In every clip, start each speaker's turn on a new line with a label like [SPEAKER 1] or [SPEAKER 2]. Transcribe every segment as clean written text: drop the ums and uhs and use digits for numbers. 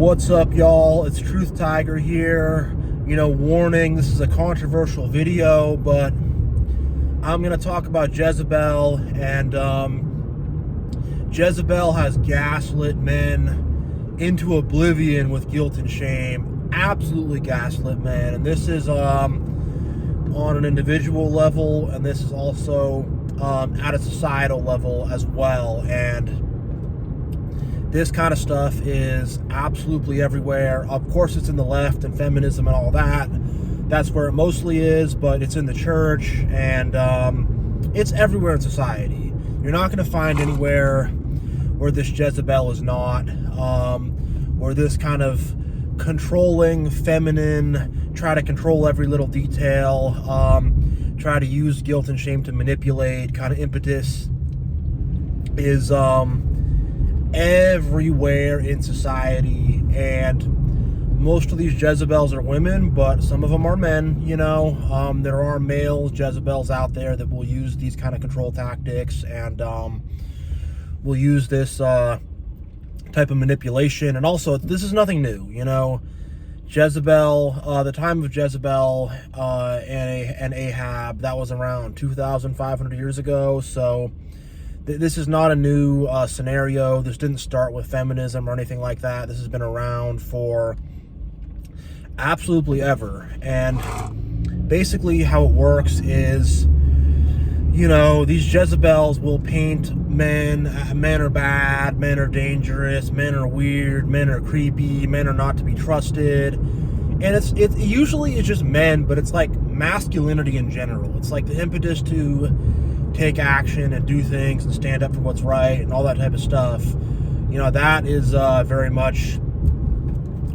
[SPEAKER 1] What's up, y'all? It's Truth Tiger here. Warning, this is a controversial video, but I'm going to talk about Jezebel, and Jezebel has gaslit men into oblivion with guilt and shame. Absolutely gaslit men. And this is on an individual level, and this is also at a societal level as well. And this kind of stuff is absolutely everywhere. Of course, it's in the left and feminism and all that. That's where it mostly is, but it's in the church, and it's everywhere in society. You're not going to find anywhere where this Jezebel is not, where this kind of controlling, feminine, try to control every little detail, try to use guilt and shame to manipulate kind of impetus is everywhere in society. And most of these Jezebels are women, but some of them are men. There are male Jezebels out there that will use these kind of control tactics, and will use this type of manipulation. And also, this is nothing new. Jezebel, the time of Jezebel and Ahab, that was around 2,500 years ago. So this is not a new scenario. This didn't start with feminism or anything like that. This has been around for absolutely ever. And basically how it works is, these Jezebels will paint men are bad, men are dangerous, men are weird, men are creepy, men are not to be trusted. And it's usually it's just men, but it's like masculinity in general. It's like the impetus to take action and do things and stand up for what's right and all that type of stuff. That is very much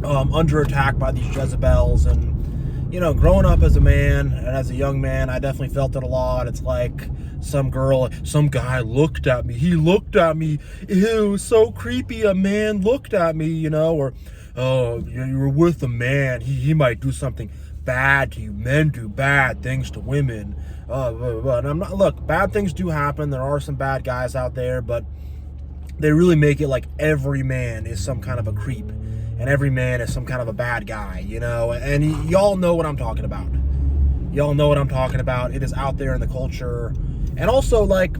[SPEAKER 1] under attack by these Jezebels. And growing up as a man and as a young man, I definitely felt it a lot. It's like some guy looked at me. He looked at me. Ew, so creepy. A man looked at me, or, oh, you were with a man. He might do something bad to you. Men do bad things to women. And I'm not, look, bad things do happen. There are some bad guys out there, but they really make it like every man is some kind of a creep. And every man is some kind of a bad guy, and y'all know what I'm talking about. Y'all know what I'm talking about. It is out there in the culture. And also, like,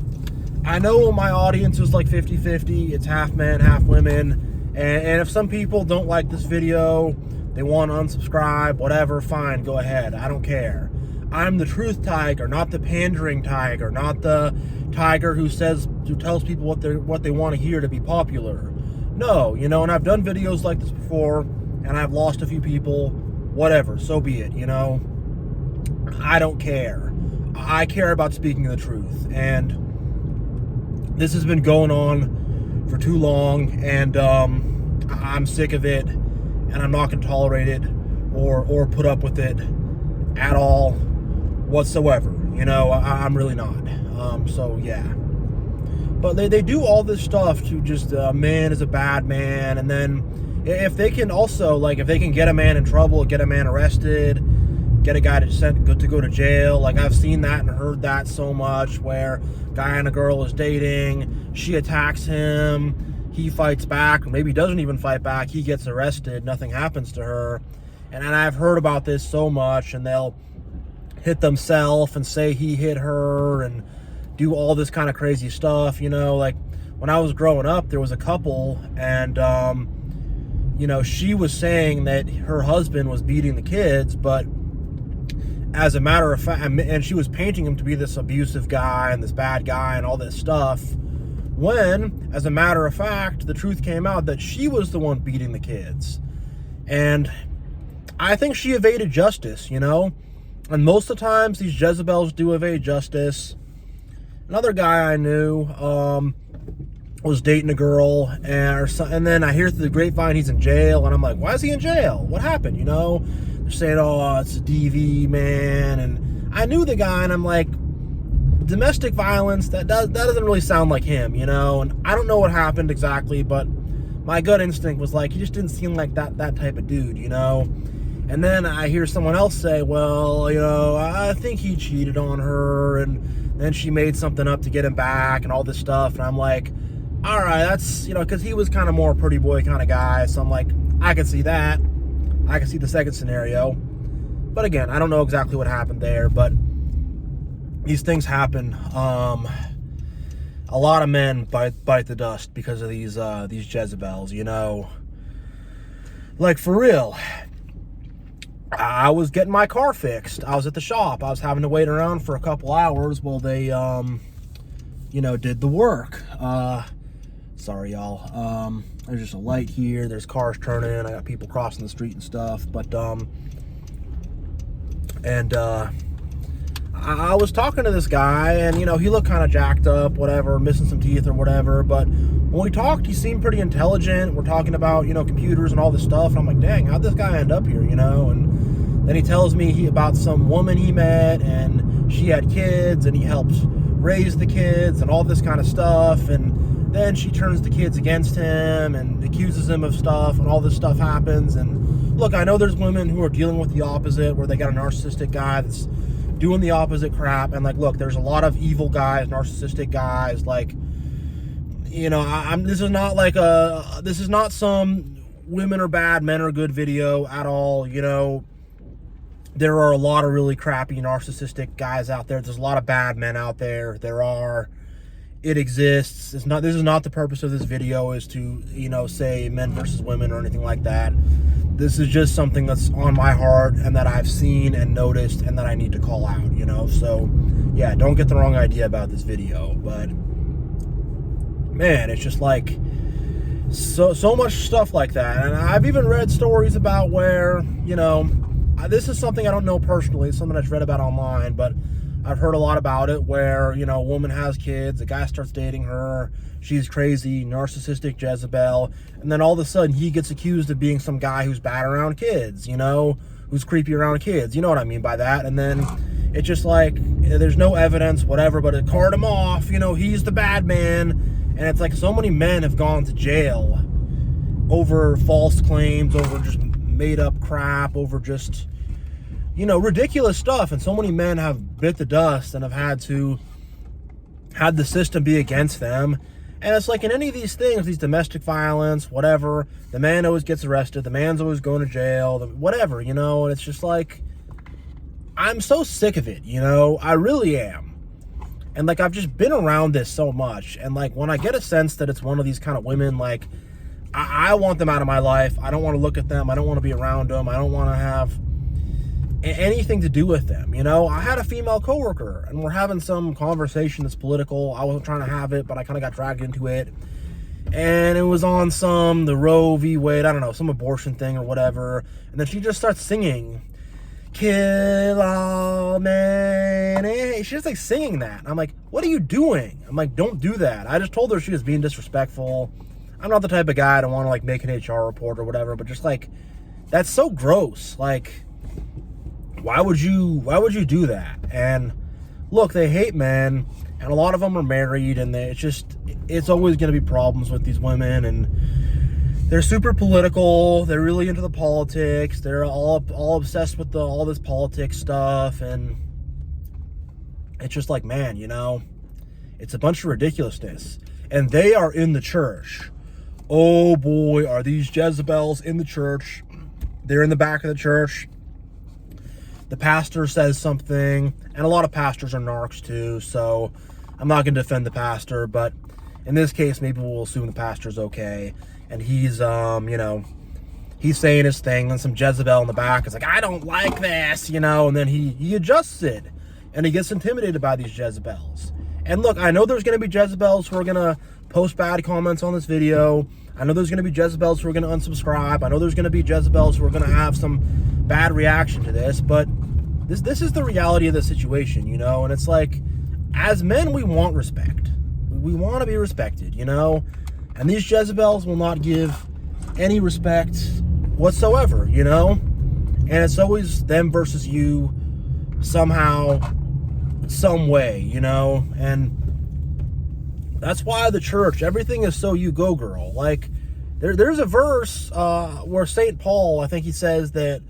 [SPEAKER 1] I know my audience is like 50-50. It's half men, half women. And if some people don't like this video, they want to unsubscribe, whatever, fine, go ahead. I don't care. I'm the truth tiger, not the pandering tiger, not the tiger who tells people what they want to hear to be popular. No, and I've done videos like this before, and I've lost a few people, whatever, so be it, I don't care. I care about speaking the truth, and this has been going on for too long, and I'm sick of it, and I'm not going to tolerate it or put up with it at all whatsoever. I'm really not. So, yeah. But they do all this stuff to just, man is a bad man. And then if they can also, like, if they can get a man in trouble, get a man arrested, get a guy to go to jail. Like, I've seen that and heard that so much, where guy and a girl is dating, she attacks him, he fights back, or maybe doesn't even fight back, he gets arrested, nothing happens to her. And I've heard about this so much, and they'll hit themselves and say he hit her and do all this kind of crazy stuff. Like when I was growing up, there was a couple, and she was saying that her husband was beating the kids, but as a matter of fact, and she was painting him to be this abusive guy and this bad guy and all this stuff, when as a matter of fact the truth came out that she was the one beating the kids. And I think she evaded justice, and most of the times these Jezebels do evade justice. Another guy I knew was dating a girl, and then I hear through the grapevine he's in jail, and I'm like, why is he in jail? What happened? They're saying, oh, it's a DV, man. And I knew the guy, and I'm like, domestic violence, that doesn't really sound like him, And I don't know what happened exactly, but my gut instinct was like, he just didn't seem like that type of dude, And then I hear someone else say, well, I think he cheated on her, and then she made something up to get him back and all this stuff. And I'm like, all right, that's, because he was kind of more a pretty boy kind of guy. So I'm like, I can see that. I can see the second scenario. But again, I don't know exactly what happened there, but these things happen. A lot of men bite the dust because of these Jezebels, you know. Like, for real. I was getting my car fixed. I was at the shop. I was having to wait around for a couple hours while they, you know, did the work. Sorry, y'all. There's just a light here. There's cars turning. I got people crossing the street and stuff. But, I was talking to this guy, and, you know, he looked kind of jacked up, whatever, missing some teeth or whatever. But when we talked, he seemed pretty intelligent. We're talking about, you know, computers and all this stuff. And I'm like, dang, how'd this guy end up here, you know? And then he tells me about some woman he met, and she had kids, and he helped raise the kids and all this kind of stuff. And then she turns the kids against him and accuses him of stuff, and all this stuff happens. And look, I know there's women who are dealing with the opposite, where they got a narcissistic guy that's doing the opposite crap. And like, look, there's a lot of evil guys, narcissistic guys. Like, you know, this is not like this is not some women are bad, men are good video at all. You know, there are a lot of really crappy narcissistic guys out there. There's a lot of bad men out there. It exists. This is not the purpose of this video, is to, you know, say men versus women or anything like that. This is just something that's on my heart and that I've seen and noticed and that I need to call out, you know. So yeah, don't get the wrong idea about this video. But man, it's just like so much stuff like that. And I've even read stories about where, you know, this is something I don't know personally. It's something I've read about online, but I've heard a lot about it, where, you know, a woman has kids, a guy starts dating her, she's crazy, narcissistic Jezebel, and then all of a sudden he gets accused of being some guy who's bad around kids, you know, who's creepy around kids. You know what I mean by that? And then it's just like, there's no evidence, whatever, but it cart him off, you know, he's the bad man. And it's like, so many men have gone to jail over false claims, over just made up crap, over just, you know, ridiculous stuff. And so many men have bit the dust and have had the system be against them. And it's like, in any of these things, these domestic violence, whatever, the man always gets arrested, the man's always going to jail, whatever, you know. And it's just like, I'm so sick of it, you know. I really am. And like, I've just been around this so much, and like, when I get a sense that it's one of these kind of women, like, I want them out of my life. I don't want to look at them. I don't want to be around them. I don't want to have anything to do with them, you know. I had a female coworker, and we're having some conversation that's political. I wasn't trying to have it, but I kind of got dragged into it, and it was on the Roe v. Wade, I don't know, some abortion thing or whatever. And then she just starts singing, "Kill all men." She's just like singing that. I'm like, what are you doing? I'm like, don't do that. I just told her she was being disrespectful. I'm not the type of guy to want to like make an HR report or whatever, but just like, that's so gross. Like, why would you do that? And look, they hate men, and a lot of them are married, and it's always going to be problems with these women. And they're super political. They're really into the politics. They're all obsessed with all this politics stuff. And it's just like, man, you know, it's a bunch of ridiculousness. And they are in the church. Oh boy, are these Jezebels in the church. They're in the back of the church. The pastor says something, and a lot of pastors are narcs too, so I'm not going to defend the pastor, but in this case, maybe we'll assume the pastor's okay. And he's, you know, he's saying his thing, and some Jezebel in the back is like, I don't like this, you know, and then he adjusts it, and he gets intimidated by these Jezebels. And look, I know there's going to be Jezebels who are going to post bad comments on this video. I know there's going to be Jezebels who are going to unsubscribe. I know there's going to be Jezebels who are going to have some bad reaction to this, but this is the reality of the situation, you know. And it's like, as men, we want respect. We want to be respected, you know. And these Jezebels will not give any respect whatsoever, you know. And it's always them versus you somehow, some way, you know. And that's why the church, everything is so you go, girl. Like, there's a verse where St. Paul, I think he says that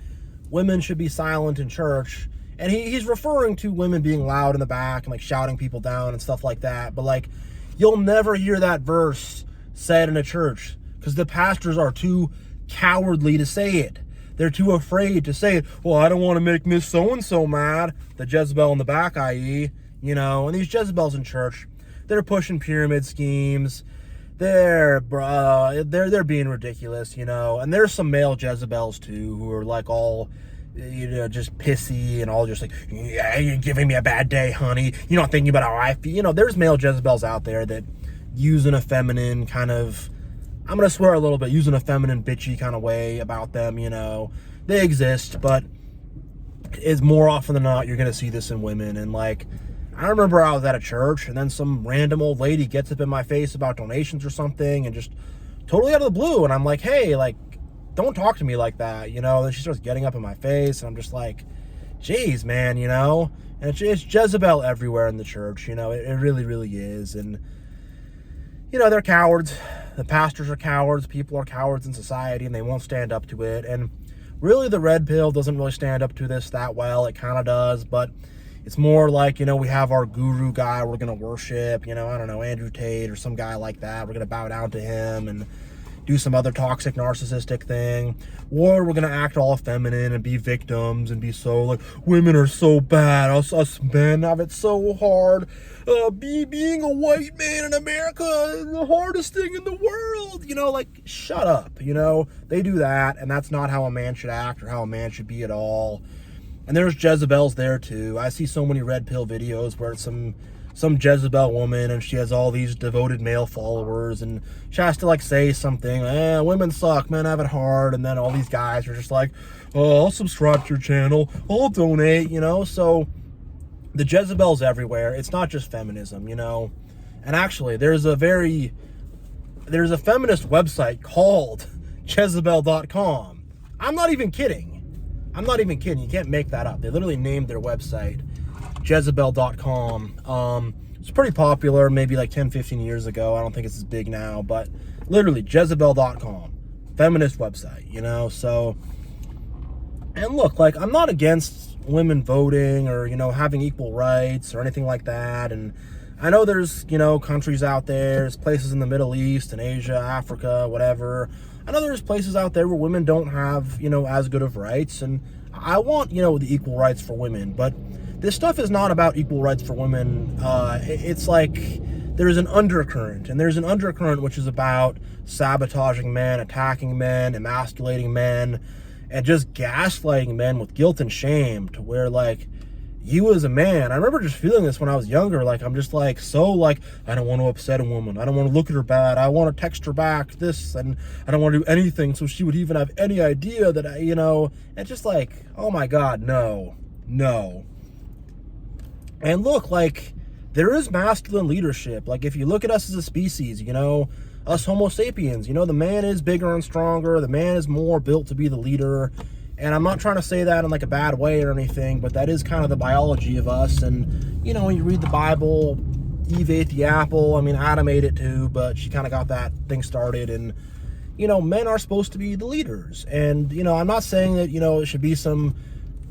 [SPEAKER 1] women should be silent in church. And he's referring to women being loud in the back and like shouting people down and stuff like that. But like, you'll never hear that verse said in a church, because the pastors are too cowardly to say it. They're too afraid to say it. Well, I don't want to make Miss So-and-so mad. The Jezebel in the back, i.e., you know, and these Jezebels in church, they're pushing pyramid schemes. They're being ridiculous, you know. And there's some male Jezebels too who are like all, you know, just pissy and all just like, yeah, you're giving me a bad day, honey. You're not thinking about how I feel. You know, there's male Jezebels out there that use a feminine kind of, I'm going to swear a little bit, using a feminine bitchy kind of way about them, you know. They exist, but it's more often than not, you're going to see this in women. And like, I remember I was at a church and then some random old lady gets up in my face about donations or something and just totally out of the blue. And I'm like, hey, like, don't talk to me like that, you know. Then she starts getting up in my face and I'm just like, geez, man, you know. And it's Jezebel everywhere in the church, you know. It really, really is. And, you know, they're cowards. The pastors are cowards. People are cowards in society and they won't stand up to it. And really the red pill doesn't really stand up to this that well. It kind of does, but it's more like, you know, we have our guru guy we're going to worship, you know, I don't know, Andrew Tate or some guy like that. We're going to bow down to him and do some other toxic narcissistic thing. Or we're going to act all feminine and be victims and be so like, women are so bad. Us men have it so hard. Being a white man in America is the hardest thing in the world. You know, like, shut up. You know, they do that. And that's not how a man should act or how a man should be at all. And there's Jezebels there too. I see so many red pill videos where it's some Jezebel woman and she has all these devoted male followers and she has to like say something, women suck, men have it hard, and then all these guys are just like, oh, I'll subscribe to your channel, I'll donate, you know. So the Jezebel's everywhere. It's not just feminism, you know. And actually there's a feminist website called jezebel.com. I'm not even kidding. You can't make that up. They literally named their website jezebel.com. It's pretty popular maybe like 10, 15 years ago. I don't think it's as big now, but literally jezebel.com. Feminist website, you know. So, and look, like, I'm not against women voting or, you know, having equal rights or anything like that. And I know there's, you know, countries out there, there's places in the Middle East and Asia, Africa, whatever. I know there's places out there where women don't have, you know, as good of rights, and I want, you know, the equal rights for women, but this stuff is not about equal rights for women. It's like there's an undercurrent, and there's an undercurrent which is about sabotaging men, attacking men, emasculating men, and just gaslighting men with guilt and shame to where, like, you as a man, I remember just feeling this when I was younger, like, I'm just like, so like, I don't want to upset a woman, I don't want to look at her bad, I want to text her back this, and I don't want to do anything so she would even have any idea that I, you know, it's just like, oh my God, no. And look, like, there is masculine leadership. Like, if you look at us as a species, you know, us Homo sapiens, you know, the man is bigger and stronger, the man is more built to be the leader. And I'm not trying to say that in like a bad way or anything, but that is kind of the biology of us. And, you know, when you read the Bible, Eve ate the apple. I mean, Adam ate it too, but she kind of got that thing started. And, you know, men are supposed to be the leaders. And, you know, I'm not saying that, you know, it should be some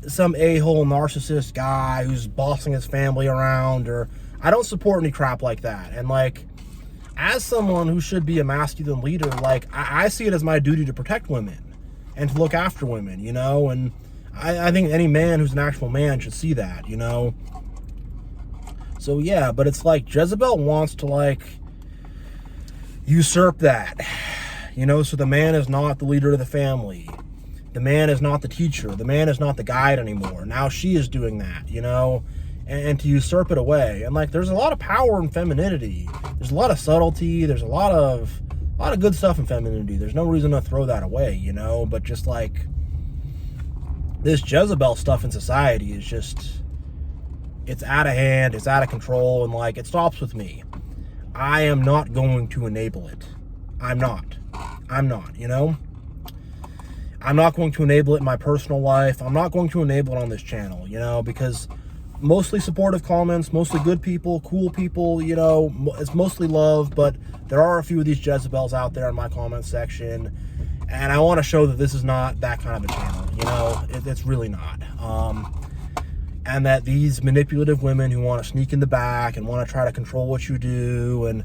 [SPEAKER 1] a-hole narcissist guy who's bossing his family around, or I don't support any crap like that. And, like, as someone who should be a masculine leader, like, I see it as my duty to protect women and to look after women, you know, and I think any man who's an actual man should see that, you know. So, yeah, but it's like Jezebel wants to, like, usurp that, you know, so the man is not the leader of the family. The man is not the teacher. The man is not the guide anymore. Now she is doing that, you know, and to usurp it away. And, like, there's a lot of power in femininity. There's a lot of subtlety. There's a lot of good stuff in femininity. There's no reason to throw that away, you know, but just like this Jezebel stuff in society is just, it's out of hand, it's out of control, and like, it stops with me. I am not going to enable it. I'm not, you know. I'm not going to enable it in my personal life. I'm not going to enable it on this channel, you know, because mostly supportive comments, mostly good people, cool people, you know, it's mostly love, but there are a few of these Jezebels out there in my comment section, and I want to show that this is not that kind of a channel, you know, it's really not. And that these manipulative women who want to sneak in the back and want to try to control what you do and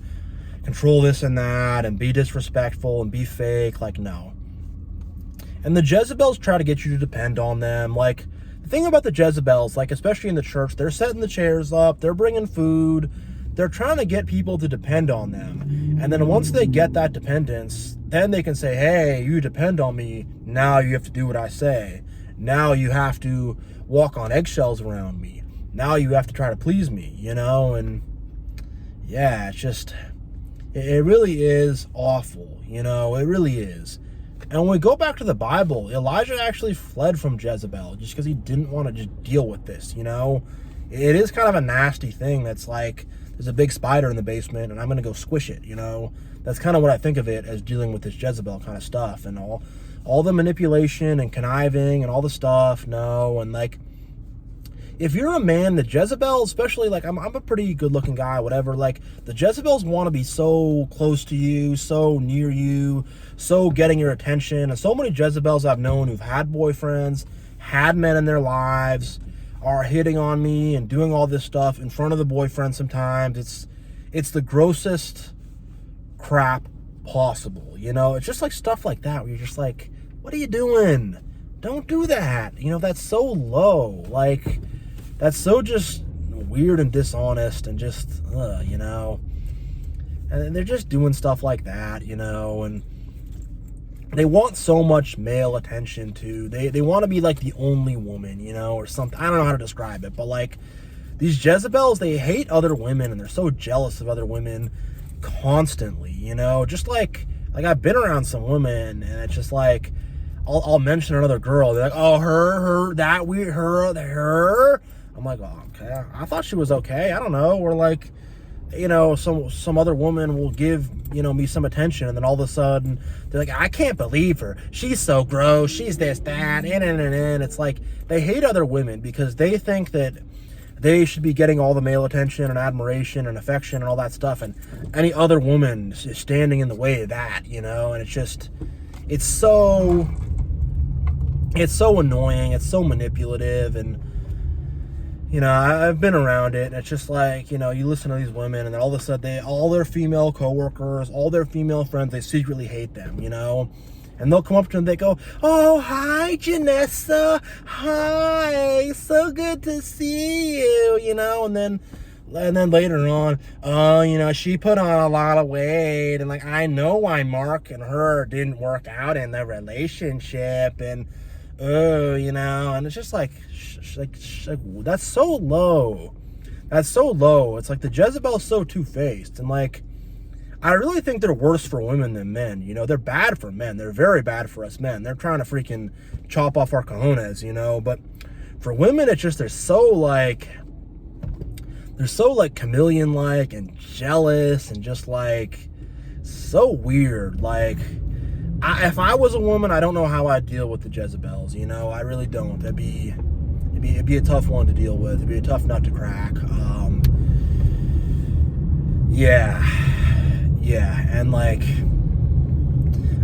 [SPEAKER 1] control this and that and be disrespectful and be fake, like, no. And the Jezebels try to get you to depend on them. Like, the thing about the Jezebels, like, especially in the church, they're setting the chairs up, they're bringing food, they're trying to get people to depend on them. And then once they get that dependence, then they can say, hey, you depend on me, now you have to do what I say. Now you have to walk on eggshells around me. Now you have to try to please me, you know? And yeah, it's just, it really is awful, you know? It really is. And when we go back to the Bible, Elijah actually fled from Jezebel just because he didn't want to just deal with this, you know? It is kind of a nasty thing that's like, there's a big spider in the basement and I'm going to go squish it, you know? That's kind of what I think of it as, dealing with this Jezebel kind of stuff and all the manipulation and conniving and all the stuff. No, and like, if you're a man, the Jezebel, especially, like, I'm a pretty good looking guy, whatever, like, the Jezebels want to be so close to you, so near you, so getting your attention. And so many Jezebels I've known who've had boyfriends, had men in their lives, are hitting on me and doing all this stuff in front of the boyfriend sometimes. It's the grossest crap possible, you know? It's just like stuff like that where you're just like, what are you doing? Don't do that. You know, that's so low. Like, that's so just weird and dishonest and just, you know? And they're just doing stuff like that, you know? And they want so much male attention too. They want to be like the only woman, you know, or something. I don't know how to describe it, but like, these Jezebels, they hate other women and they're so jealous of other women constantly, you know? Just like I've been around some women and it's just like, I'll mention another girl. They're like, oh, her, that weird, her. I'm like, oh, okay. I thought she was okay. I don't know. Or like, you know, some other woman will give, you know, me some attention, and then all of a sudden they're like, I can't believe her. She's so gross. She's this, that, and. It's like they hate other women because they think that they should be getting all the male attention and admiration and affection and all that stuff, and any other woman is standing in the way of that, you know. And it's just, it's so annoying. It's so manipulative. And you know, I've been around it, and it's just like, you know, you listen to these women, and then all of a sudden, all their female coworkers, all their female friends, they secretly hate them, you know? And they'll come up to them, they go, oh, hi, Janessa, hi, so good to see you, you know? And then later on, oh, you know, she put on a lot of weight, and like, I know why Mark and her didn't work out in the relationship, and oh, you know, and it's just like that's so low. That's so low. It's like the Jezebel's so two-faced, and like, I really think they're worse for women than men, you know? They're bad for men. They're very bad for us men. They're trying to freaking chop off our cojones, you know? But for women, it's just, they're so chameleon-like and jealous and just like so weird. Like, if I was a woman, I don't know how I'd deal with the Jezebels, you know? I really don't. It'd be a tough one to deal with. It'd be a tough nut to crack. Yeah, and like,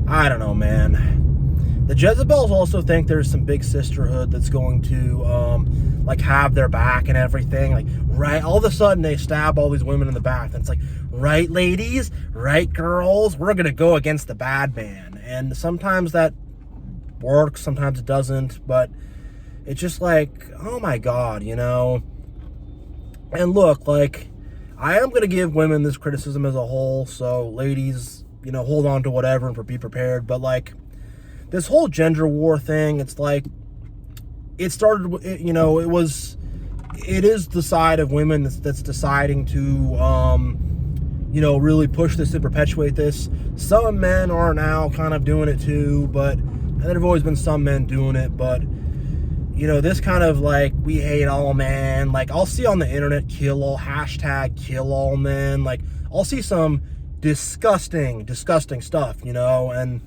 [SPEAKER 1] I don't know, man. The Jezebels also think there's some big sisterhood that's going to, like, have their back and everything. Like, right, all of a sudden they stab all these women in the back, and it's like, right, ladies, right, girls, we're gonna go against the bad man. And sometimes that works, sometimes it doesn't, but it's just like, oh my God, you know? And look, like, I am going to give women this criticism as a whole, so ladies, you know, hold on to whatever and be prepared. But like, this whole gender war thing, it's like, it started, you know, it is the side of women that's deciding to, you know, really push this and perpetuate this. Some men are now kind of doing it too, and there have always been some men doing it, but you know, this kind of like, we hate all men. Like, I'll see on the internet, hashtag kill all men. Like, I'll see some disgusting stuff, you know, and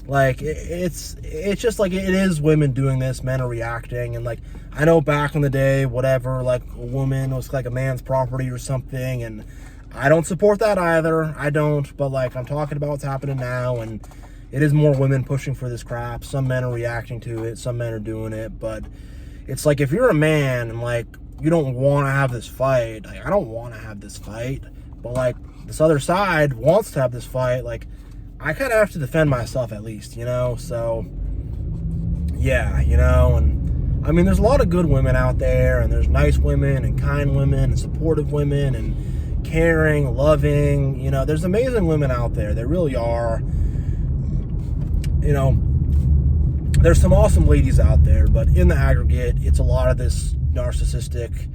[SPEAKER 1] like, it's just like, it is women doing this, men are reacting. And like, I know back in the day, whatever, like, a woman was like a man's property or something, and I don't support that either. I don't, but like, I'm talking about what's happening now, and it is more women pushing for this crap. Some men are reacting to it. Some men are doing it. But it's like, if you're a man and like, you don't want to have this fight, like, I don't want to have this fight, but like, this other side wants to have this fight, like, I kind of have to defend myself at least, you know? So yeah, you know, and I mean, there's a lot of good women out there, and there's nice women and kind women and supportive women and caring, loving, you know, there's amazing women out there. There really are. You know, there's some awesome ladies out there, but in the aggregate, it's a lot of this narcissistic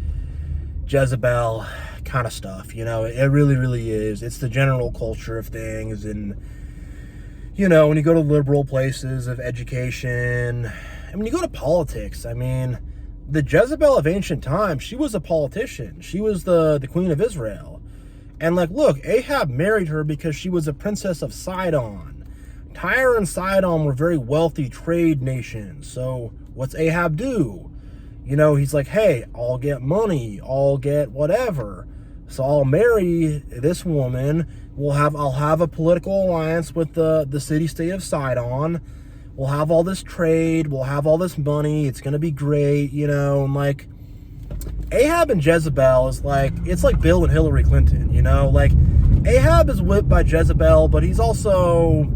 [SPEAKER 1] Jezebel kind of stuff, you know. It really, really is. It's the general culture of things. And, you know, when you go to liberal places of education, and when you go to politics, I mean, the Jezebel of ancient times, she was a politician. She was the queen of Israel. And, like, look, Ahab married her because she was a princess of Sidon. Tyre and Sidon were very wealthy trade nations. So what's Ahab do? You know, he's like, hey, I'll get money, I'll get whatever. So I'll marry this woman. I'll have a political alliance with the city-state of Sidon. We'll have all this trade, we'll have all this money, it's gonna be great, you know. And like, Ahab and Jezebel is like, it's like Bill and Hillary Clinton, you know. Like, Ahab is whipped by Jezebel, but he's also,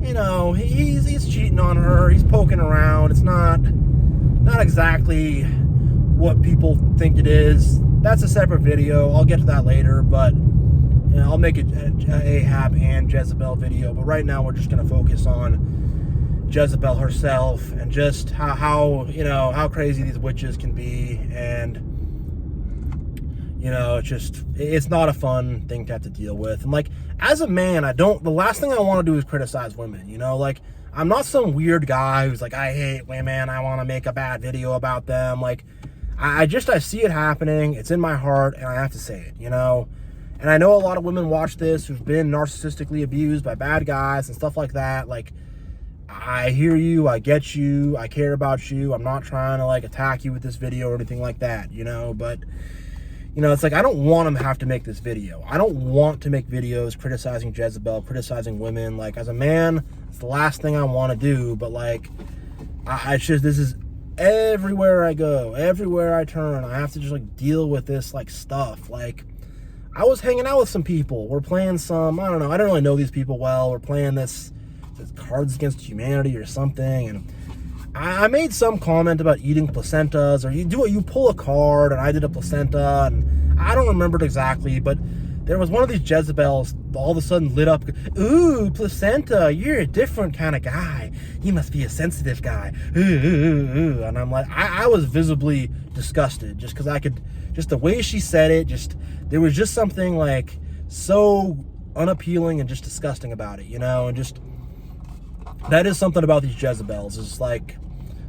[SPEAKER 1] you know, he's cheating on her, he's poking around. It's not exactly what people think it is. That's a separate video. I'll get to that later, but you know, I'll make an Ahab and Jezebel video. But right now we're just going to focus on Jezebel herself and just how you know, how crazy these witches can be. And you know, it's not a fun thing to have to deal with. And like, as a man, the last thing I want to do is criticize women, you know. Like, I'm not some weird guy who's like, I hate women, I want to make a bad video about them. Like, I see it happening, it's in my heart, and I have to say it, you know. And I know a lot of women watch this who've been narcissistically abused by bad guys and stuff like that. Like, I hear you, I get you, I care about you. I'm not trying to like attack you with this video or anything like that, you know. But you know, it's like, I don't want them to have to make this video. I don't want to make videos criticizing Jezebel, criticizing women. Like, as a man, it's the last thing I want to do. But like, this is everywhere I go, everywhere I turn, I have to just like deal with this like stuff. Like, I was hanging out with some people. We're playing some, I don't know, I don't really know these people well. We're playing this Cards Against Humanity or something, and I made some comment about eating placentas, or you pull a card, and I did a placenta, and I don't remember it exactly, but there was one of these Jezebels all of a sudden lit up. Ooh, placenta, you're a different kind of guy. You must be a sensitive guy. Ooh. And I'm like, I was visibly disgusted just because just the way she said it, there was just something like so unappealing and just disgusting about it, you know. And just, that is something about these Jezebels, is like,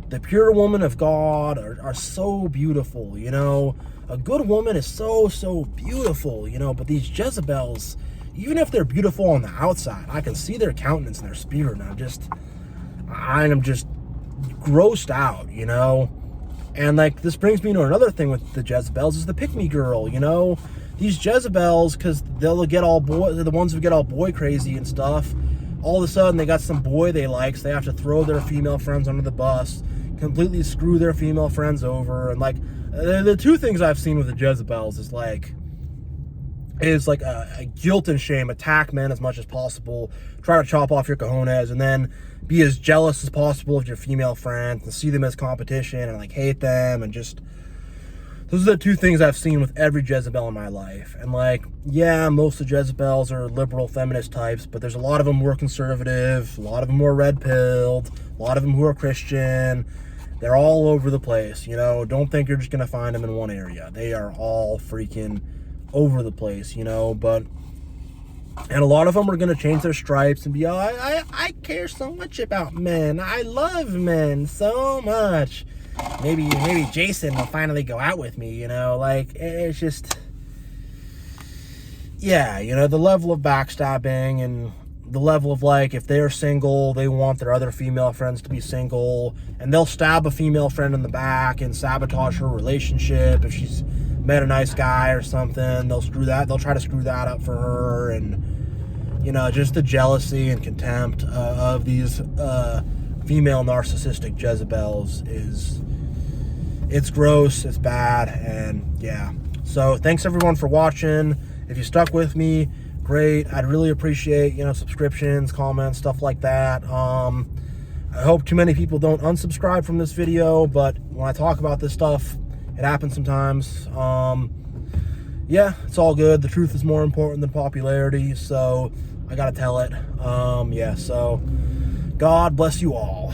[SPEAKER 1] the pure women of God are so beautiful, you know. A good woman is so beautiful, you know. But these Jezebels, even if they're beautiful on the outside, I can see their countenance and their spirit, and I am just grossed out, you know. And like, this brings me to another thing with the Jezebels, is the pick-me girl, you know. These Jezebels, because they'll get all boy, they're the ones who get all boy crazy and stuff. All of a sudden, they got some boy they like, so they have to throw their female friends under the bus, completely screw their female friends over. And like, the two things I've seen with the Jezebels is like a guilt and shame. Attack men as much as possible, try to chop off your cojones, and then be as jealous as possible of your female friends and see them as competition and like hate them. And just, those are the two things I've seen with every Jezebel in my life. And like, yeah, most of the Jezebels are liberal feminist types, but there's a lot of them who are conservative, a lot of them who are red-pilled, a lot of them who are Christian. They're all over the place, you know. Don't think you're just going to find them in one area. They are all freaking over the place, you know. But, and a lot of them are going to change their stripes and be, oh, I care so much about men. I love men so much. Maybe Jason will finally go out with me, you know. Like, it's just, yeah, you know, the level of backstabbing and the level of like, if they're single, they want their other female friends to be single, and they'll stab a female friend in the back and sabotage her relationship. If she's met a nice guy or something, they'll try to screw that up for her. And you know, just the jealousy and contempt of these female narcissistic Jezebels it's gross, it's bad. And yeah, so thanks everyone for watching. If you stuck with me, great. I'd really appreciate, you know, subscriptions, comments, stuff like that. I hope too many people don't unsubscribe from this video, but when I talk about this stuff, it happens sometimes. Yeah, it's all good. The truth is more important than popularity, so I gotta tell it. Yeah, so God bless you all.